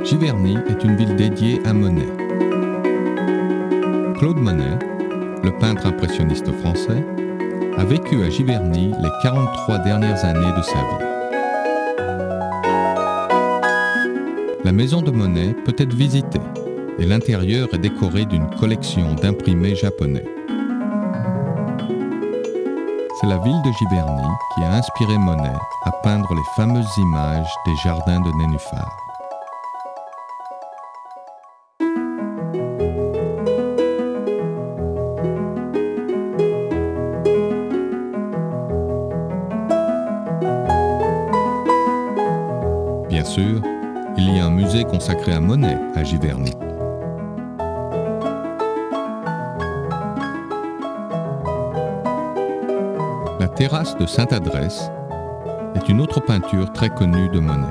Giverny est une ville dédiée à Monet. Claude Monet, le peintre impressionniste français, a vécu à Giverny les 43 dernières années de sa vie. La maison de Monet peut être visitée et l'intérieur est décoré d'une collection d'imprimés japonais. C'est la ville de Giverny qui a inspiré Monet à peindre les fameuses images des jardins de nénuphars. Bien sûr, il y a un musée consacré à Monet à Giverny. La terrasse de Sainte-Adresse est une autre peinture très connue de Monet.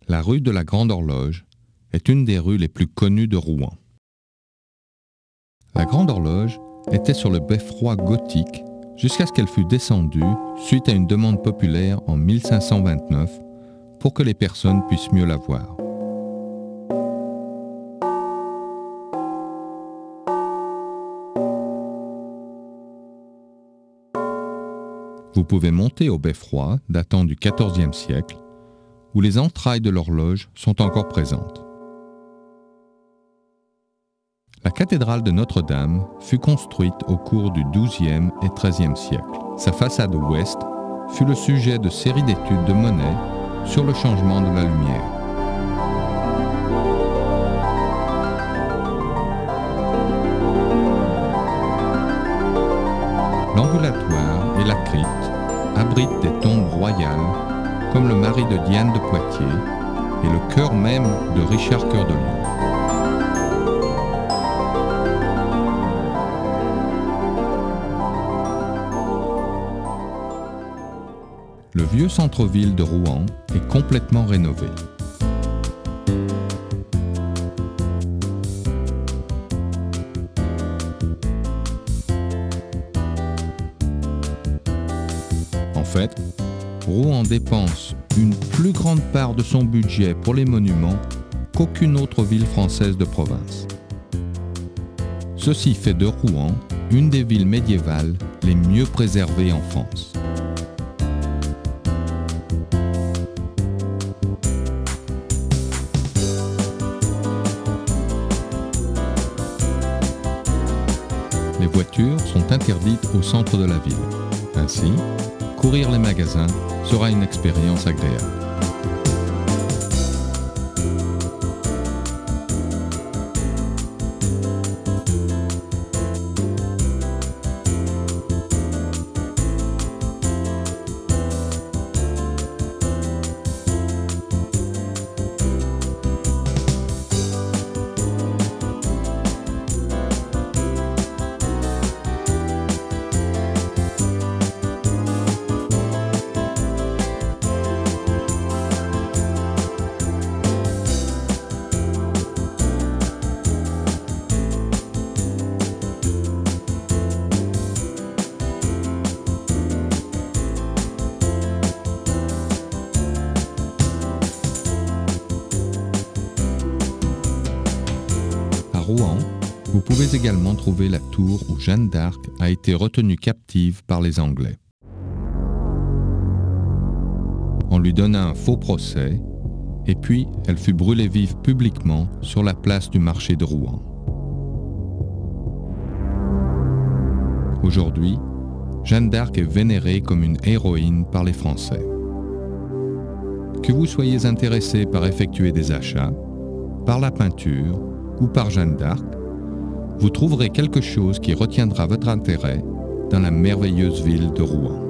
La rue de la Grande Horloge est une des rues les plus connues de Rouen. La Grande Horloge était sur le beffroi gothique jusqu'à ce qu'elle fût descendue suite à une demande populaire en 1529 pour que les personnes puissent mieux la voir. Vous pouvez monter au beffroi datant du XIVe siècle où les entrailles de l'horloge sont encore présentes. La cathédrale de Notre-Dame fut construite au cours du XIIe et XIIIe siècle. Sa façade ouest fut le sujet de séries d'études de Monet sur le changement de la lumière. L'ambulatoire et la crypte abritent des tombes royales comme le mari de Diane de Poitiers et le cœur même de Richard Cœur de Lion. Le vieux centre-ville de Rouen est complètement rénové. En fait, Rouen dépense une plus grande part de son budget pour les monuments qu'aucune autre ville française de province. Ceci fait de Rouen une des villes médiévales les mieux préservées en France. Les voitures sont interdites au centre de la ville. Ainsi, courir les magasins sera une expérience agréable. À Rouen, vous pouvez également trouver la tour où Jeanne d'Arc a été retenue captive par les Anglais. On lui donna un faux procès, et puis elle fut brûlée vive publiquement sur la place du marché de Rouen. Aujourd'hui, Jeanne d'Arc est vénérée comme une héroïne par les Français. Que vous soyez intéressé par effectuer des achats, par la peinture ou par Jeanne d'Arc, vous trouverez quelque chose qui retiendra votre intérêt dans la merveilleuse ville de Rouen.